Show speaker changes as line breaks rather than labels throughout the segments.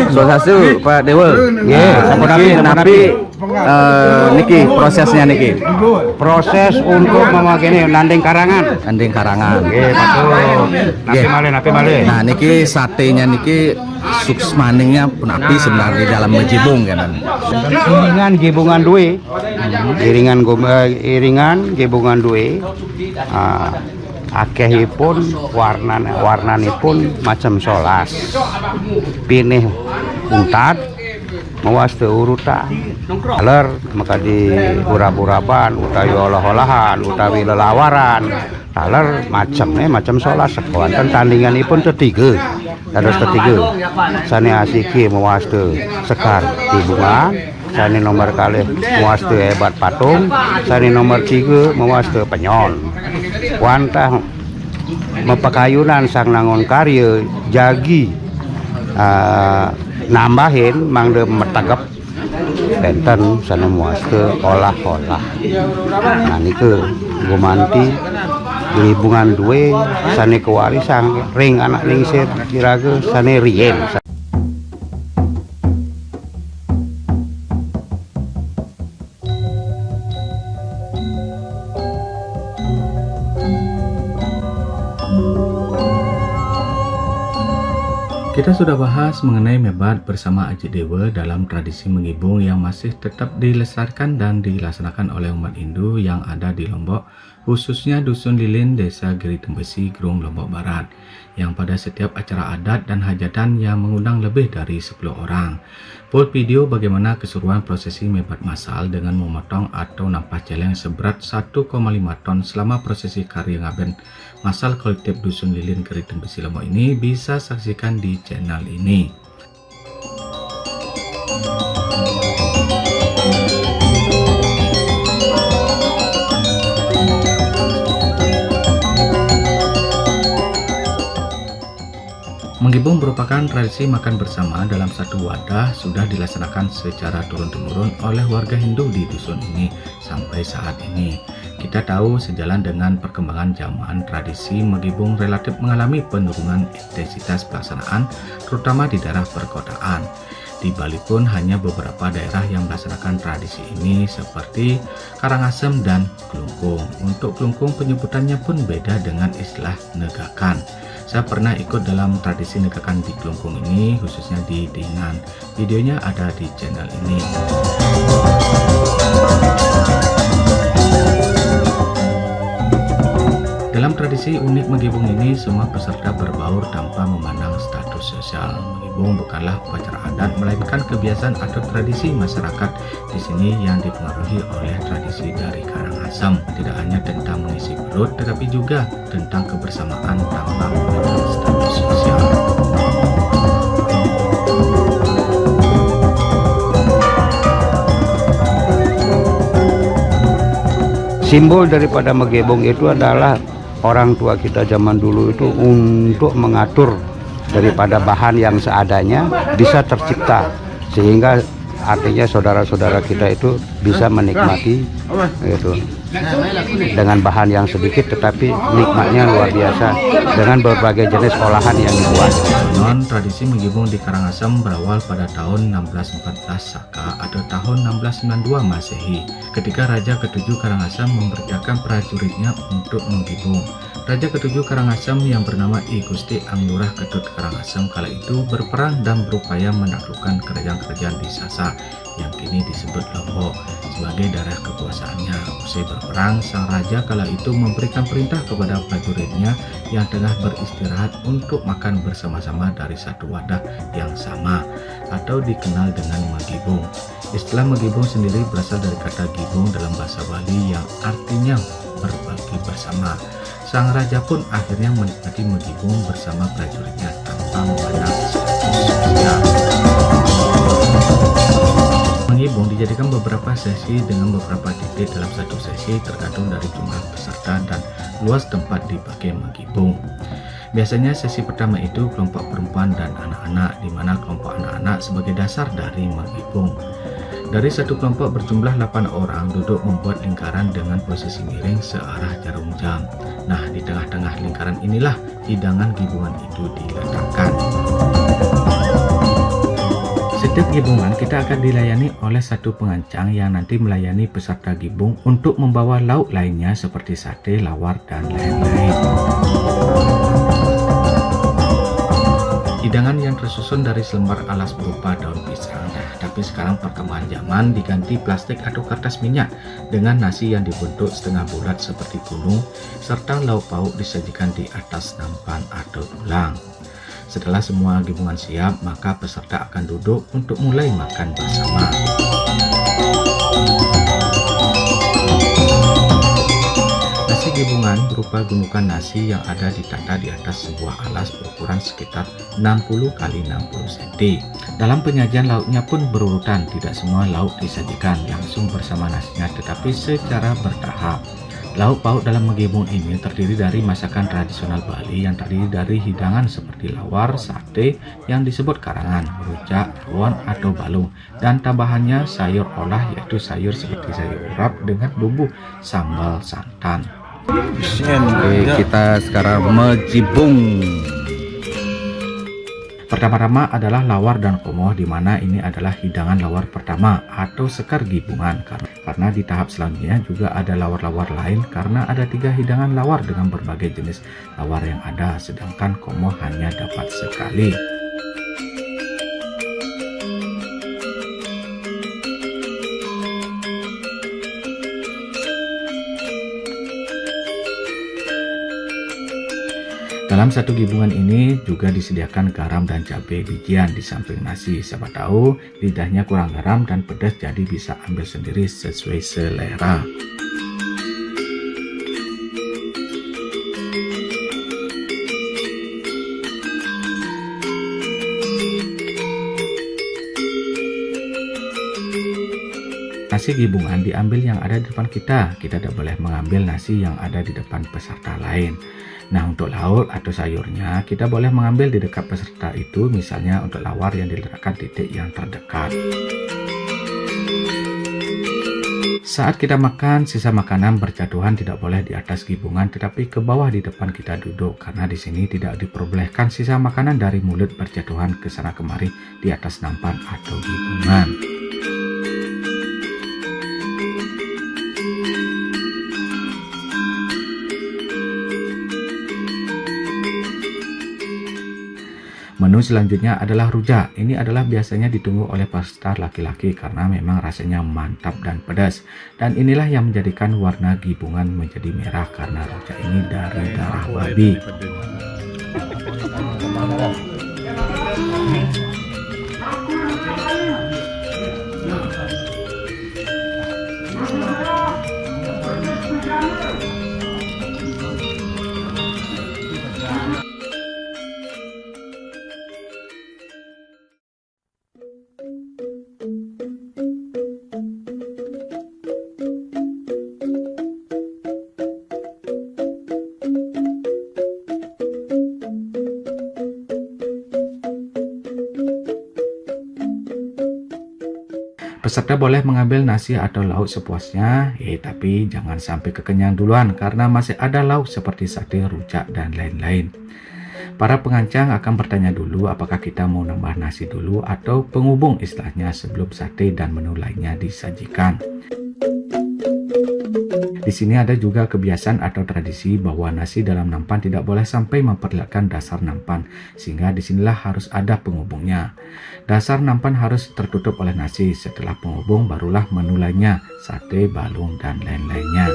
Swastiastu Pak Dewa. Nggih, napi niki prosesnya niki.
Proses untuk memakini landing karangan.
Landing karangan.
Nggih, betul. Napi malih.
Nah, niki satenya niki suksmaningnya napi sebenarnya di dalam mejibung kan.
Iringan gibungan duwe. Iringan gibungan duwe. Akehipun warnanipun macam solas. Pinih untat mawas teu urutan. Aler maka di urab-uraban utawi olah-olahan utawi lelawaran. Taler macam solas sekawanten tandinganipun tetiga. Dados tetiga. Sane asiki mawas teu sekar di bunga. Sane nomor kalih mawas teu hebat patung. Sane nomor 3 mawas teu penyon. Wantah mepakayunan sang nangon karya jagi nambahin mangde metagep benten sana muas ke olah-olah. Nah niku gumanti hubungan duwe sane kewari sang ring anak lingsir kiraga sane rien.
Kita sudah bahas mengenai mebat bersama Aji Dewa dalam tradisi menggibung yang masih tetap dilestarikan dan dilaksanakan oleh umat Hindu yang ada di Lombok, khususnya Dusun Lilin, Desa Giri Tembesi, Grung, Lombok Barat, yang pada setiap acara adat dan hajatan yang mengundang lebih dari 10 orang. Full video bagaimana keseruan prosesi mebat massal dengan memotong atau nampas celeng seberat 1,5 ton selama prosesi karya ngaben massal kolektif Dusun Lilin Giri Tembesi Lombok ini bisa saksikan di channel ini. Menggibung merupakan tradisi makan bersama dalam satu wadah sudah dilaksanakan secara turun-temurun oleh warga Hindu di dusun ini sampai saat ini. Kita tahu sejalan dengan perkembangan zaman, tradisi menggibung relatif mengalami penurunan intensitas pelaksanaan, terutama di daerah perkotaan. Di Bali pun hanya beberapa daerah yang melaksanakan tradisi ini seperti Karangasem dan Kelungkung. Untuk Kelungkung penyebutannya pun beda dengan istilah negakan. Saya pernah ikut dalam tradisi negakan di Kelungkung ini, khususnya di Dingan. Videonya ada di channel ini. Dalam tradisi unik menggibung ini, semua peserta berbaur tanpa memandang status sosial. Menggibung bukanlah upacara adat, melainkan kebiasaan atau tradisi masyarakat di sini yang dipengaruhi oleh tradisi dari Karangasem. Tidak hanya tentang mengisi perut, tetapi juga tentang kebersamaan tanpa memandang status sosial.
Simbol daripada menggibung itu adalah orang tua kita zaman dulu itu untuk mengatur daripada bahan yang seadanya bisa tercipta, sehingga artinya saudara-saudara kita itu bisa menikmati gitu dengan bahan yang sedikit tetapi nikmatnya luar biasa dengan berbagai jenis olahan yang dibuat.
Non tradisi menggibung di Karangasem berawal pada tahun 1614 Saka atau tahun 1692 Masehi, ketika Raja ke-7 Karangasem memberdayakan prajuritnya untuk menggibung. Raja ke-7 Karangasem yang bernama I Gusti Anglurah Ketut Karangasem kala itu berperang dan berupaya menaklukkan kerajaan-kerajaan di Sasa yang kini disebut Lombok sebagai daerah kekuasaannya. Usai berperang, sang raja kala itu memberikan perintah kepada prajuritnya yang tengah beristirahat untuk makan bersama-sama dari satu wadah yang sama atau dikenal dengan menggibung. Istilah menggibung sendiri berasal dari kata gibung dalam bahasa Bali yang artinya berbagi bersama. Sang raja pun akhirnya menikmati menggibung bersama prajuritnya tanpa memandang status sosial. Menggibung dijadikan beberapa sesi dengan beberapa titik dalam satu sesi tergantung dari jumlah peserta dan luas tempat dipakai menggibung. Biasanya sesi pertama itu kelompok perempuan dan anak-anak, di mana kelompok anak-anak sebagai dasar dari menggibung. Dari satu kelompok berjumlah 8 orang duduk membuat lingkaran dengan posisi miring searah jarum jam. Nah, di tengah-tengah lingkaran inilah hidangan gibungan itu diletakkan. Setiap gibungan kita akan dilayani oleh satu pengancang yang nanti melayani peserta gibung untuk membawa lauk lainnya seperti sate, lawar, dan lain-lain. Hidangan yang tersusun dari selembar alas berupa daun pisang. Nah, tapi sekarang perkembangan zaman diganti plastik atau kertas minyak dengan nasi yang dibentuk setengah bulat seperti gunung, serta lauk pauk disajikan di atas nampan atau tulang. Setelah semua gibungan siap, maka peserta akan duduk untuk mulai makan bersama. Nasi gibungan berupa gundukan nasi yang ada ditata di atas sebuah alas berukuran sekitar 60 x 60 cm. Dalam penyajian lauknya pun berurutan, tidak semua lauk disajikan langsung bersama nasinya, tetapi secara bertahap. Lauk pauk dalam menggibung ini terdiri dari masakan tradisional Bali yang terdiri dari hidangan seperti lawar, sate yang disebut karangan, rujak, rawon atau balung, dan tambahannya sayur olah yaitu sayur seperti sayur urap dengan bumbu sambal santan.
Oke, kita sekarang menjibung.
Pertama-tama adalah lawar dan komoh, di mana ini adalah hidangan lawar pertama atau sekar gibungan, karena di tahap selanjutnya juga ada lawar-lawar lain karena ada 3 hidangan lawar dengan berbagai jenis lawar yang ada, sedangkan komoh hanya dapat sekali. Dalam satu gibungan ini juga disediakan garam dan cabai bijian di samping nasi. Siapa tahu lidahnya kurang garam dan pedas, jadi bisa ambil sendiri sesuai selera. Nasi gibungan diambil yang ada di depan kita. Kita tidak boleh mengambil nasi yang ada di depan peserta lain. Nah, untuk lauk atau sayurnya kita boleh mengambil di dekat peserta itu, misalnya untuk lawar yang diletakkan titik yang terdekat. Saat kita makan, sisa makanan berjatuhan tidak boleh di atas gibungan tetapi ke bawah di depan kita duduk, karena di sini tidak diperbolehkan sisa makanan dari mulut berjatuhan ke sana kemari di atas nampan atau gibungan. Menu selanjutnya adalah rujak. Ini adalah biasanya ditunggu oleh peserta laki-laki karena memang rasanya mantap dan pedas. Dan inilah yang menjadikan warna gibungan menjadi merah karena rujak ini dari darah babi. Peserta boleh mengambil nasi atau lauk sepuasnya, tapi jangan sampai kekenyang duluan karena masih ada lauk seperti sate, rujak, dan lain-lain. Para pengancang akan bertanya dulu apakah kita mau nambah nasi dulu atau penghubung istilahnya sebelum sate dan menu lainnya disajikan. Di sini ada juga kebiasaan atau tradisi bahwa nasi dalam nampan tidak boleh sampai memperlihatkan dasar nampan, sehingga disinilah harus ada penghubungnya. Dasar nampan harus tertutup oleh nasi, setelah penghubung barulah menu lainnya, sate, balung, dan lain-lainnya.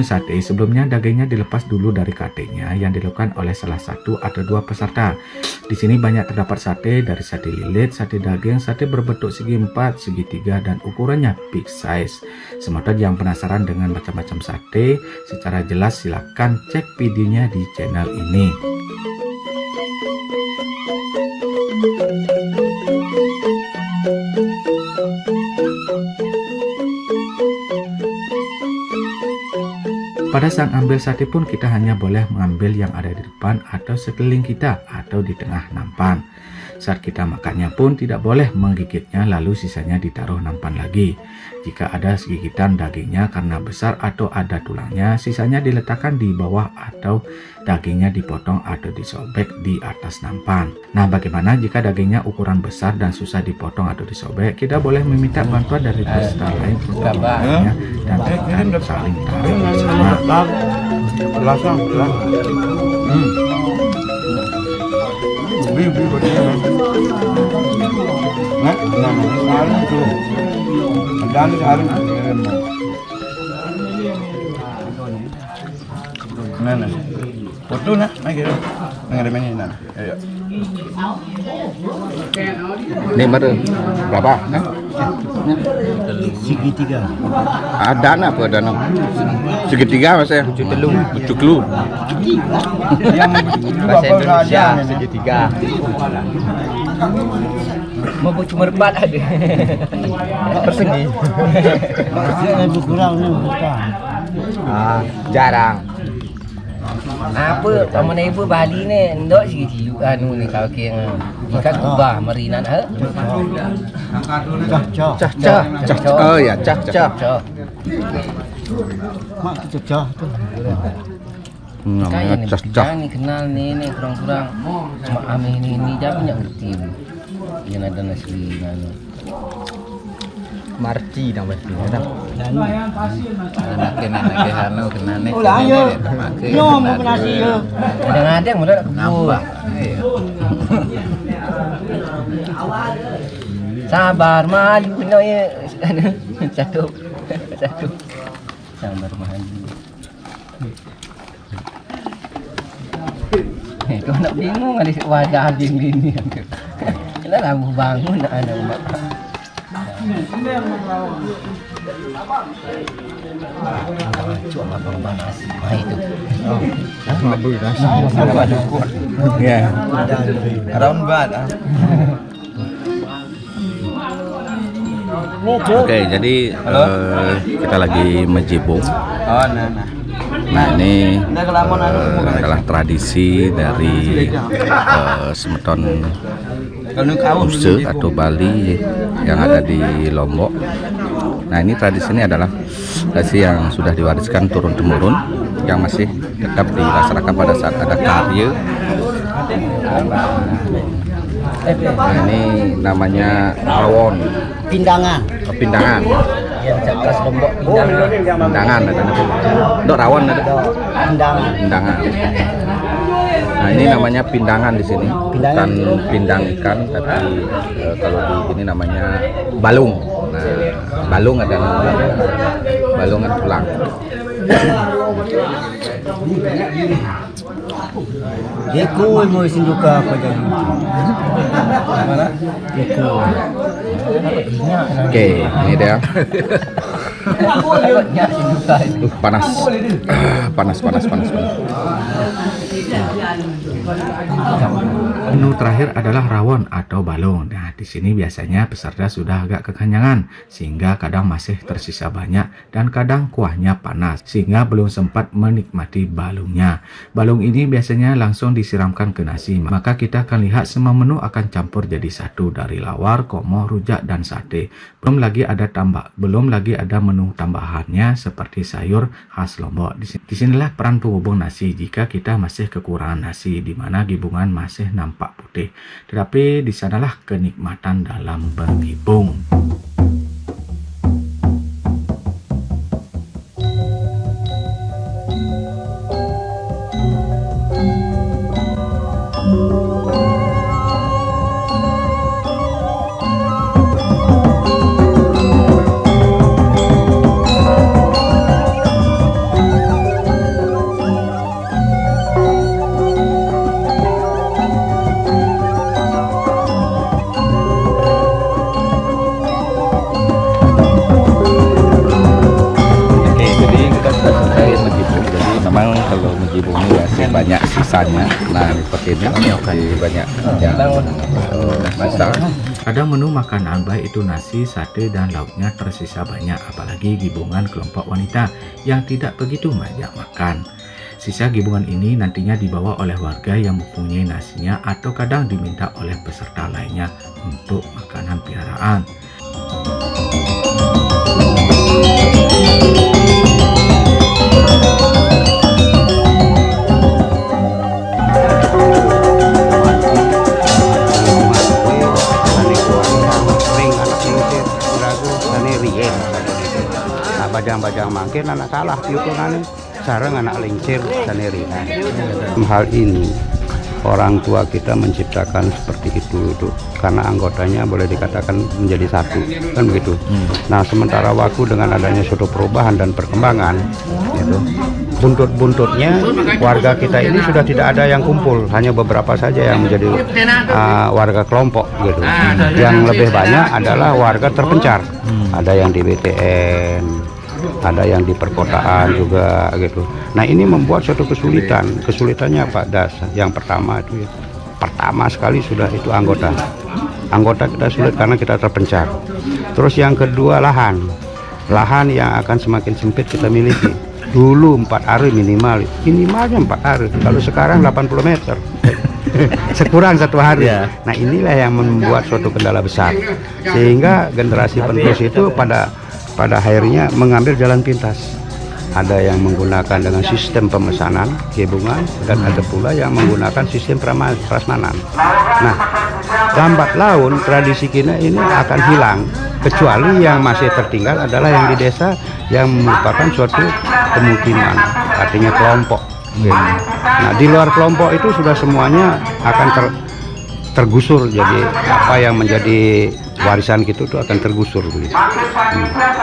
menu sate, sebelumnya dagingnya dilepas dulu dari katenya yang dilakukan oleh salah satu atau dua peserta. Di sini banyak terdapat sate dari sate lilit, sate daging, sate berbentuk segi 4, segitiga, dan ukurannya big size. Semoga yang penasaran dengan macam-macam sate secara jelas, silakan cek videonya di channel ini. Pada saat ambil sate pun kita hanya boleh mengambil yang ada di depan atau sekeliling kita atau di tengah nampan. Saat kita makannya pun tidak boleh menggigitnya lalu sisanya ditaruh nampan lagi. Jika ada gigitan dagingnya karena besar atau ada tulangnya, sisanya diletakkan di bawah atau dagingnya dipotong atau disobek di atas nampan. Nah, bagaimana jika dagingnya ukuran besar dan susah dipotong atau disobek? Kita boleh meminta bantuan dari peserta lain untuk memotongnya dan akan saling tarik bersama.
Foto nak, lagi tu. Dengan mana nak? Ayo.
Ini berapa?
Segitiga.
Ada apa dana? Segitiga masih. Pucuk lu.
Yang bahasa Indonesia
segitiga.
Mau cuma rebat ada.
Persegi.
lebih kurang ni.
Jarang.
Apa paman ibu Bali ni ndok sikit anu ni kau ke ikan kubah marinan ha.
Cah.
Oh ya, cah.
Mak cah tu.
Kaya ni
Cah.
jangan ni kenal ni kurang-kurang mak ami ni dah punya ngerti. Yang ada nasi anu.
Marci dah pasti dah.
Anak anu kena ni.
Oh lah ya. Yo mau kena nasi yo.
Kadang-kadang mudah nak kubur. Sabar maju kena ya. Satu. Sabar maju. Kau nak bingung ada wajah habis ini. Kenapa kamu bangun ada umat? Cuma bang nasi itu.
Mabuk nasi.
Ya.
Round bat.
Oke, jadi kita lagi menjibung.
Oh, nah.
Nah, ini adalah tradisi dari Semeton Use atau Bali yang ada di Lombok. Nah, ini tradisi ini adalah tradisi yang sudah diwariskan turun temurun yang masih tetap dilaksanakan pada saat ada karya. Nah, ini namanya rawon
Pindangan.
Yang cakas Lombok
pindangan ada dok rawon ada pindangan. Nah, ini namanya pindangan di sini, bukan pindang ikan, tapi kalau di sini namanya balung. Nah, balung ada balungan tulang.
Eko mau sinduka apa jadi? Eko.
Oke, ini dia. Panas.
Menu terakhir adalah rawon atau balung. Nah, di sini biasanya peserta sudah agak kekenyangan sehingga kadang masih tersisa banyak dan kadang kuahnya panas sehingga belum sempat menikmati balungnya. Balung ini biasanya langsung disiramkan ke nasi. Maka kita akan lihat semua menu akan campur jadi satu dari lawar, komoh, rujak dan sate. Belum lagi ada menu tambahannya seperti sayur khas Lombok. Disinilah peran penghubung nasi jika kita masih kekurangan nasi, di mana gibungan masih nampak putih. Tetapi di sanalah kenikmatan dalam bergibung.
sisanya. Nah seperti ini banyak yang masak.
Kadang menu makanan baik itu nasi, sate, dan lauknya tersisa banyak, apalagi gibungan kelompok wanita yang tidak begitu banyak makan. Sisa gibungan ini nantinya dibawa oleh warga yang mempunyai nasinya atau kadang diminta oleh peserta lainnya untuk makanan piaraan.
Bajang-bajang mangkin anak kalah piutunane sareng anak lincir sendiri. Hal ini orang tua kita menciptakan seperti itu karena anggotanya boleh dikatakan menjadi satu, kan begitu. Nah sementara waktu dengan adanya suatu perubahan dan perkembangan gitu, buntut-buntutnya warga kita ini sudah tidak ada yang kumpul, hanya beberapa saja yang menjadi warga kelompok gitu. Yang lebih banyak adalah warga terpencar, ada yang di BTN, ada yang di perkotaan juga gitu. Nah ini membuat suatu kesulitannya Pak Das. Yang pertama itu ya, pertama sekali sudah itu anggota kita sulit karena kita terpencar. Terus yang kedua lahan yang akan semakin sempit kita miliki. Dulu 4 hari minimalnya 4 hari, kalau sekarang 80 meter sekurang 1 hari. Nah inilah yang membuat suatu kendala besar, sehingga generasi penerus itu pada akhirnya mengambil jalan pintas. Ada yang menggunakan dengan sistem pemesanan gabungan dan ada pula yang menggunakan sistem prasmanan. Nah, lambat laun tradisi kita ini akan hilang, kecuali yang masih tertinggal adalah yang di desa yang merupakan suatu pemukiman, artinya kelompok. Nah, di luar kelompok itu sudah semuanya akan tergusur, jadi apa yang menjadi warisan gitu itu akan tergusur begitu.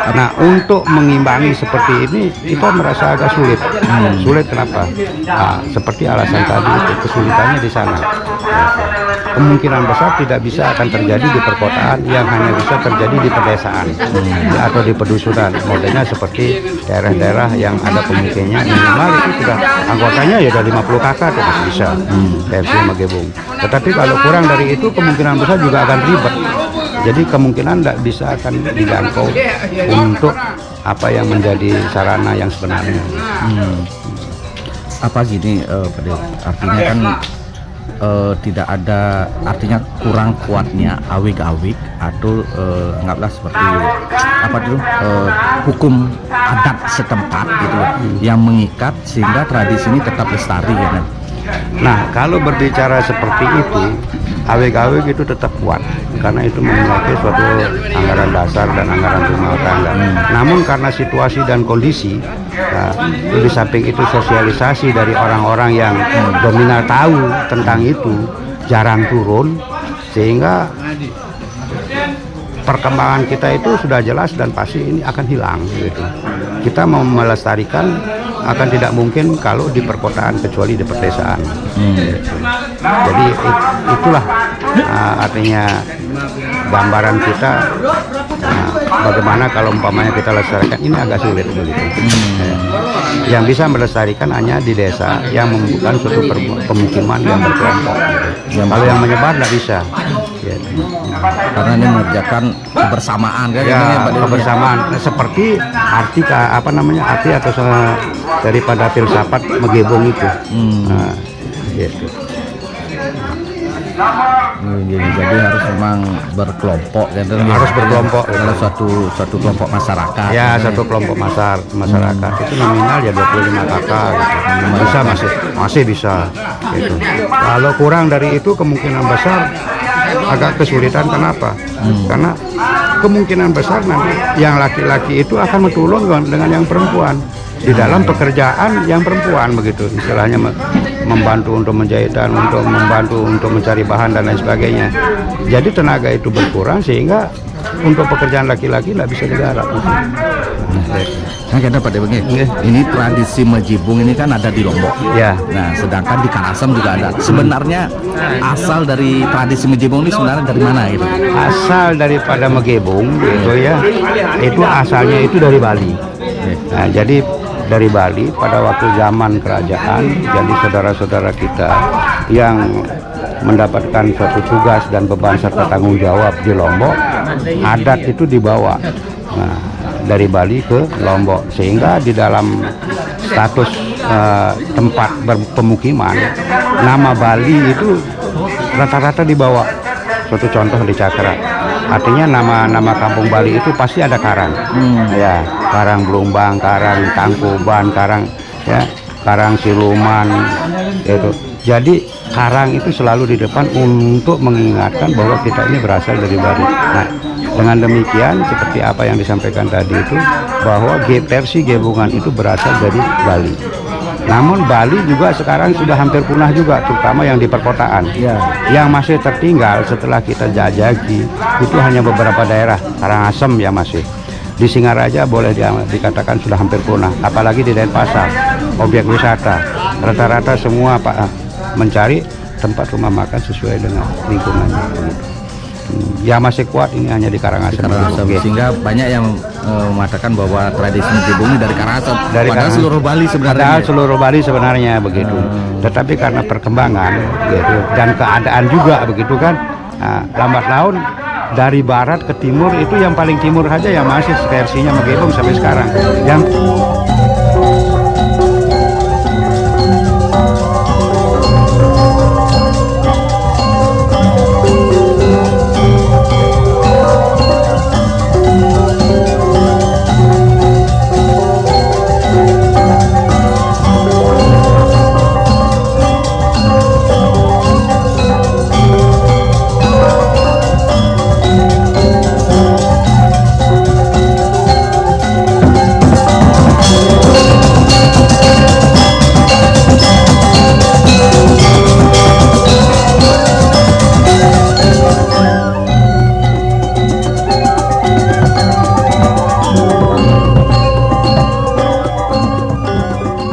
Nah untuk mengimbangi seperti ini kita merasa agak sulit. Sulit kenapa? Nah, seperti alasan tadi itu kesulitannya di sana. Kemungkinan besar tidak bisa akan terjadi di perkotaan, yang hanya bisa terjadi di pedesaan atau di pedusunan. Modelnya seperti daerah-daerah yang ada pemukimannya minimal itu sudah anggotanya ya udah 50 kakak itu masih bisa versi Magebung. Tetapi kalau kurang dari itu kemungkinan besar juga akan ribet. Jadi kemungkinan tidak bisa akan dijangkau untuk apa yang menjadi sarana yang sebenarnya.
Apa gini, artinya kan tidak ada, artinya kurang kuatnya awik-awik atau anggaplah seperti apa dulu hukum adat setempat gitu yang mengikat sehingga tradisi ini tetap lestari ya kan.
Nah kalau berbicara seperti itu, awik-awik itu tetap kuat karena itu memiliki suatu anggaran dasar dan anggaran rumah tangga. Namun karena situasi dan kondisi, di samping itu sosialisasi dari orang-orang yang dominan tahu tentang itu jarang turun, sehingga perkembangan kita itu sudah jelas dan pasti ini akan hilang gitu. Kita mau melestarikan akan tidak mungkin kalau di perkotaan kecuali di pedesaan. Jadi itulah artinya gambaran kita bagaimana kalau umpamanya kita lestarikan ini agak sulit begitu. Yang bisa melestarikan hanya di desa yang membutuhkan suatu pemukiman yang berkelompok. Kalau yang menyebar tidak bisa.
Karena ini mengerjakan kebersamaan kan
ya, kebersamaan seperti arti arti atau daripada filsafat Magebung itu. Gitu.
Jadi harus memang berkelompok kan,
harus berkelompok
dalam suatu kelompok masyarakat
ya, satu kelompok masyarakat itu nominal ya 25 kakak gitu. Bisa masih bisa gitu. Kalau kurang dari itu kemungkinan besar agak kesulitan. Kenapa? Karena kemungkinan besar nanti yang laki-laki itu akan mentulung dengan yang perempuan di dalam pekerjaan yang perempuan begitu, istilahnya membantu untuk menjahitan, untuk membantu untuk mencari bahan dan lain sebagainya. Jadi tenaga itu berkurang sehingga untuk pekerjaan laki-laki tidak bisa digarap.
Nah, kita Pak Dewi, ini tradisi Majibung ini kan ada di Lombok.
Ya.
Nah, sedangkan di Karangasem juga ada. Sebenarnya asal dari tradisi Majibung ini sebenarnya dari mana gitu?
Asal daripada Magebung gitu ya. Itu asalnya itu dari Bali. Nah, jadi dari Bali pada waktu zaman kerajaan. Jadi saudara-saudara kita yang mendapatkan suatu tugas dan beban serta tanggung jawab di Lombok, adat itu dibawa dari Bali ke Lombok, sehingga di dalam status tempat berpemukiman nama Bali itu rata-rata dibawa. Suatu contoh di Cakra, artinya nama kampung Bali itu pasti ada karang, ya, Karang Blumbang, Karang Tangkuban, Karang Siluman, itu. Jadi karang itu selalu di depan untuk mengingatkan bahwa kita ini berasal dari Bali. Nah, dengan demikian seperti apa yang disampaikan tadi itu, bahwa versi gabungan itu berasal dari Bali. Namun Bali juga sekarang sudah hampir punah juga, terutama yang di perkotaan. Yang masih tertinggal setelah kita jajaki itu hanya beberapa daerah, Karangasem ya masih. Di Singaraja boleh dikatakan sudah hampir punah, apalagi di Denpasar, objek wisata. Rata-rata semua mencari tempat rumah makan sesuai dengan lingkungannya. Ya masih kuat ini hanya di Karangasem.
Sehingga banyak yang mengatakan bahwa tradisi Mugi Bumi dari Karangasem. Padahal seluruh Bali sebenarnya.
Padahal seluruh Bali sebenarnya begitu. Tetapi karena perkembangan gitu, dan keadaan juga begitu kan, lambat laun dari barat ke timur itu yang paling timur saja yang masih versinya Mugi Bumi sampai sekarang. Yang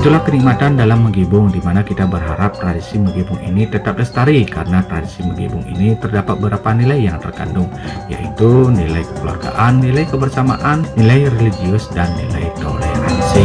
Itulah kenikmatan dalam menggibung, di mana kita berharap tradisi menggibung ini tetap lestari, karena tradisi menggibung ini terdapat beberapa nilai yang terkandung, yaitu nilai kekeluargaan, nilai kebersamaan, nilai religius, dan nilai toleransi.